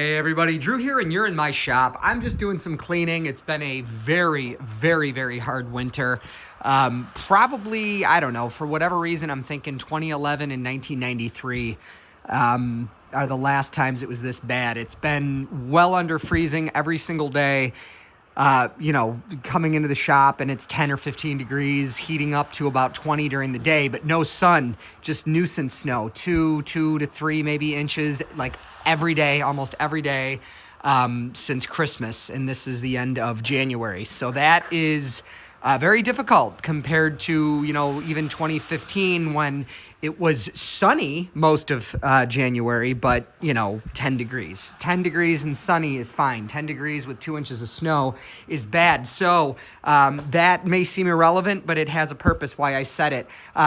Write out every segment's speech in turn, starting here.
Hey everybody, Drew here, and you're in my shop. I'm just doing some cleaning. It's been a very, very, very hard winter. Probably, I don't know, for whatever reason, I'm thinking 2011 and 1993 are the last times it was this bad. It's been well under freezing every single day. Coming into the shop and it's 10 or 15 degrees, heating up to about 20 during the day, but no sun, just nuisance snow, 2 to 3 maybe inches, like every day, almost every day, since Christmas. And this is the end of January. So that is very difficult compared to, even 2015 when it was sunny most of January, but, 10 degrees. 10 degrees and sunny is fine. 10 degrees with 2 inches of snow is bad. So that may seem irrelevant, but it has a purpose why I said it.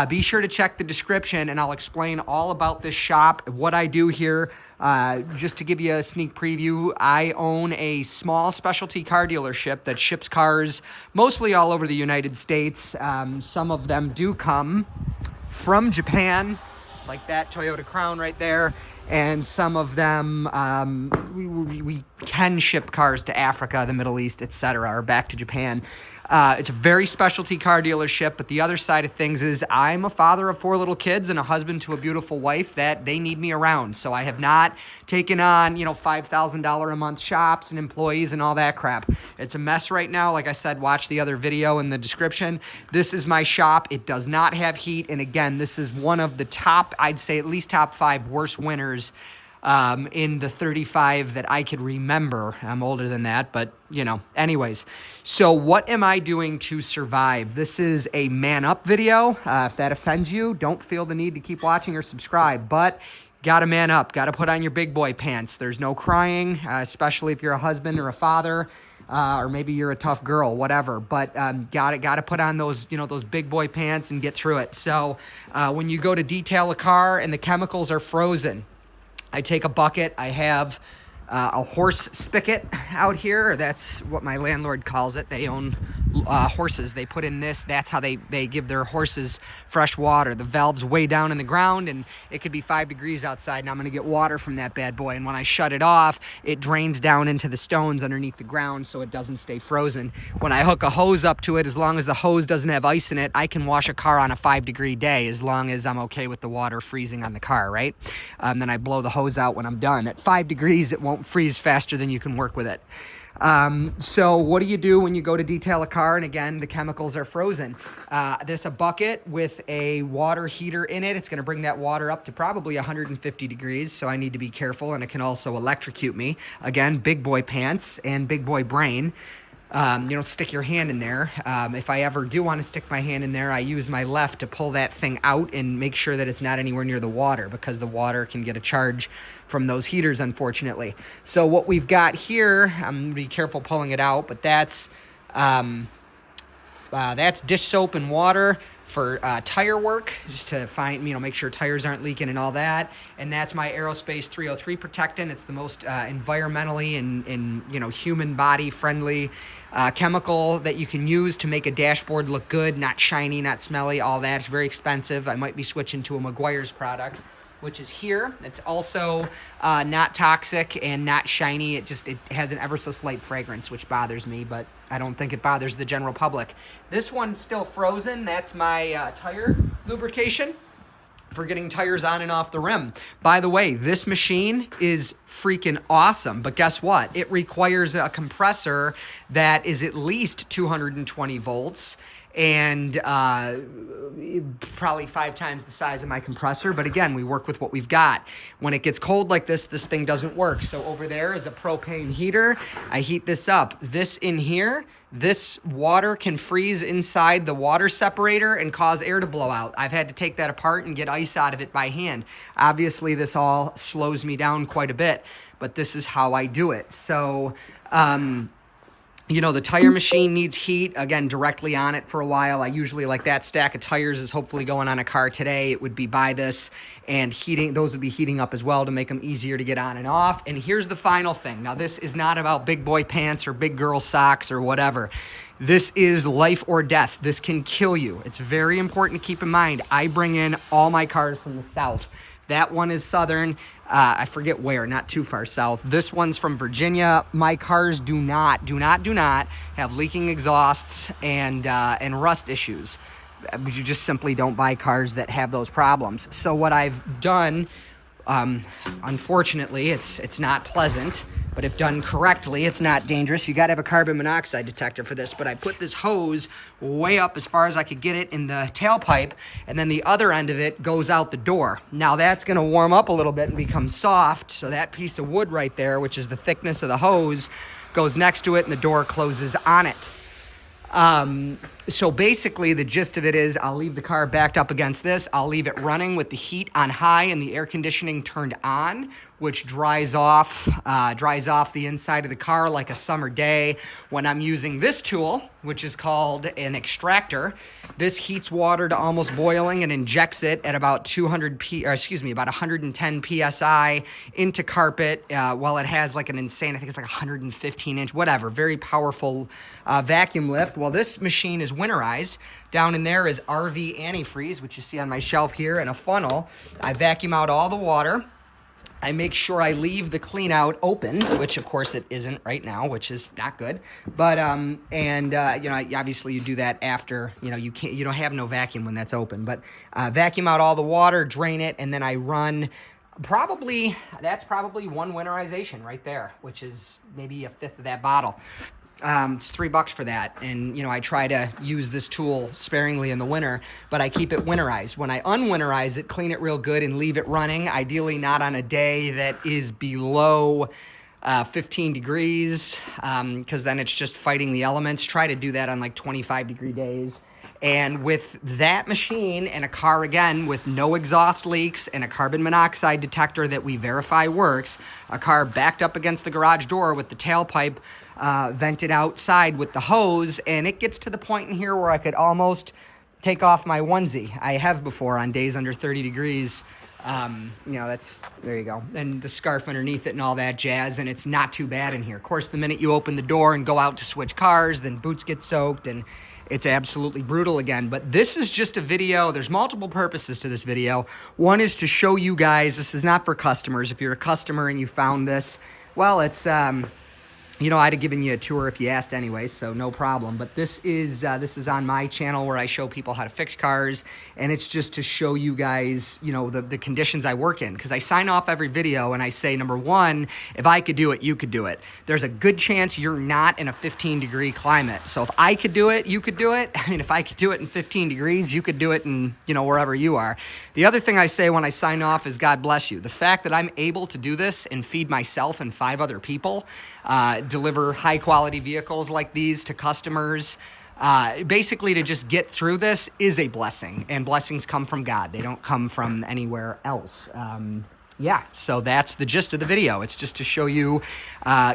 Be sure to check the description, and I'll explain all about this shop, what I do here. Just to give you a sneak preview, I own a small specialty car dealership that ships cars mostly all over the United States. Some of them do come from Japan, like that Toyota Crown right there, and some of them we can ship cars to Africa, the Middle East, etc., or back to Japan. It's a very specialty car dealership, but the other side of things is I'm a father of 4 little kids and a husband to a beautiful wife that they need me around. So I have not taken on, $5,000 a month shops and employees and all that crap. It's a mess right now. Like I said, watch the other video in the description. This is my shop. It does not have heat. And again, this is one of the top, I'd say at least top 5 worst winters in the 35 that I could remember. I'm older than that, but anyways. So what am I doing to survive? This is a man up video. If that offends you, don't feel the need to keep watching or subscribe, but gotta man up, gotta put on your big boy pants. There's no crying, especially if you're a husband or a father, or maybe you're a tough girl, whatever, but gotta put on those, those big boy pants and get through it. So when you go to detail a car and the chemicals are frozen, I take a bucket. I have a horse spigot out here. That's what my landlord calls it. They own horses. They put in this. That's how they give their horses fresh water. The valve's way down in the ground, and it could be 5 degrees outside, and I'm going to get water from that bad boy. And when I shut it off, it drains down into the stones underneath the ground so it doesn't stay frozen. When I hook a hose up to it, as long as the hose doesn't have ice in it, I can wash a car on a 5-degree day as long as I'm okay with the water freezing on the car, right? Then I blow the hose out when I'm done. At 5 degrees, it won't freeze faster than you can work with it. So what do you do when you go to detail a car and again the chemicals are frozen? There's a bucket with a water heater in it. It's going to bring that water up to probably 150 degrees, so I need to be careful, and it can also electrocute me. Again, big boy pants and big boy brain. You don't stick your hand in there. If I ever do want to stick my hand in there, I use my left to pull that thing out and make sure that it's not anywhere near the water, because the water can get a charge from those heaters, unfortunately. So what we've got here, I'm going to be careful pulling it out, but that's dish soap and water for tire work, just to find, make sure tires aren't leaking and all that. And that's my Aerospace 303 protectant. It's the most environmentally and human body friendly chemical that you can use to make a dashboard look good, not shiny, not smelly, all that. It's very expensive. I might be switching to a Meguiar's product, which is here. It's also not toxic and not shiny. It has an ever so slight fragrance, which bothers me, but I don't think it bothers the general public. This one's still frozen. That's my tire lubrication for getting tires on and off the rim. By the way, this machine is freaking awesome, but guess what? It requires a compressor that is at least 220 volts and probably 5 times the size of my compressor. But again, we work with what we've got. When it gets cold like this thing doesn't work. So over there is a propane heater. I heat this up. This in here, this water can freeze inside the water separator and cause air to blow out. I've had to take that apart and get ice out of it by hand. Obviously, this all slows me down quite a bit, but this is how I do it. So, the tire machine needs heat, again, directly on it for a while. I usually, like that stack of tires is hopefully going on a car today. It would be by this, and those would be heating up as well to make them easier to get on and off. And here's the final thing. Now, this is not about big boy pants or big girl socks or whatever. This is life or death. This can kill you. It's very important to keep in mind. I bring in all my cars from the South. That one is Southern. I forget where, not too far south. This one's from Virginia. My cars do not have leaking exhausts and rust issues. You just simply don't buy cars that have those problems. So what I've done, unfortunately, it's not pleasant, but if done correctly, it's not dangerous. You gotta have a carbon monoxide detector for this, but I put this hose way up as far as I could get it in the tailpipe, and then the other end of it goes out the door. Now that's gonna warm up a little bit and become soft, so that piece of wood right there, which is the thickness of the hose, goes next to it and the door closes on it. So basically the gist of it is I'll leave the car backed up against this. I'll leave it running with the heat on high and the air conditioning turned on, which dries off the inside of the car like a summer day. When I'm using this tool, which is called an extractor, this heats water to almost boiling and injects it at about 110 PSI into carpet, while it has like an insane, I think it's like 115 inch, whatever, very powerful vacuum lift. Well, this machine is winterized. Down in there is RV antifreeze, which you see on my shelf here, and a funnel. I vacuum out all the water. I make sure I leave the clean out open, which of course it isn't right now, which is not good. But, you know, obviously you do that after, you know, you don't have no vacuum when that's open, but vacuum out all the water, drain it, and then I run that's probably one winterization right there, which is maybe a fifth of that bottle. It's $3 for that. And, you know, I try to use this tool sparingly in the winter, but I keep it winterized. When I unwinterize it, clean it real good and leave it running, ideally not on a day that is below 15 degrees, because then it's just fighting the elements. Try to do that on like 25-degree days. And with that machine and a car, again, with no exhaust leaks and a carbon monoxide detector that we verify works, a car backed up against the garage door with the tailpipe vented outside with the hose, and it gets to the point in here where I could almost take off my onesie. I have before on days under 30 degrees. You know, there you go. And the scarf underneath it and all that jazz, and it's not too bad in here. Of course, the minute you open the door and go out to switch cars, then boots get soaked and it's absolutely brutal again. But this is just a video. There's multiple purposes to this video. One is to show you guys, this is not for customers. If you're a customer and you found this, well, it's, you know, I'd have given you a tour if you asked anyway, so no problem. But this is on my channel where I show people how to fix cars, and it's just to show you guys, you know, the conditions I work in. Because I sign off every video and I say, number one, if I could do it, you could do it. There's a good chance you're not in a 15-degree climate. So if I could do it, you could do it. I mean, if I could do it in 15 degrees, you could do it in, you know, wherever you are. The other thing I say when I sign off is God bless you. The fact that I'm able to do this and feed myself and 5 other people, deliver high-quality vehicles like these to customers, basically to just get through this is a blessing, and blessings come from God. They don't come from anywhere else. Yeah, so that's the gist of the video. It's just to show you,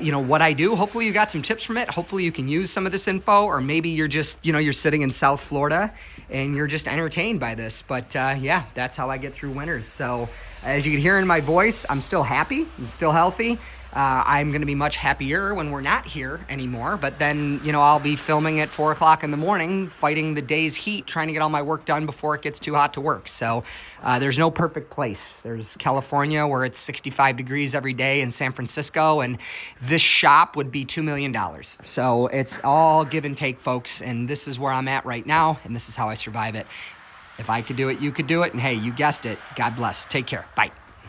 you know, what I do. Hopefully you got some tips from it. Hopefully you can use some of this info, or maybe you're just, you know, you're sitting in South Florida and you're just entertained by this. But yeah, that's how I get through winters. So as you can hear in my voice, I'm still happy. I'm still healthy. I'm going to be much happier when we're not here anymore, but then, you know, I'll be filming at 4 o'clock in the morning, fighting the day's heat, trying to get all my work done before it gets too hot to work. So there's no perfect place. There's California where it's 65 degrees every day, in San Francisco, and this shop would be $2 million. So it's all give and take, folks, and this is where I'm at right now, and this is how I survive it. If I could do it, you could do it, and hey, you guessed it. God bless. Take care. Bye.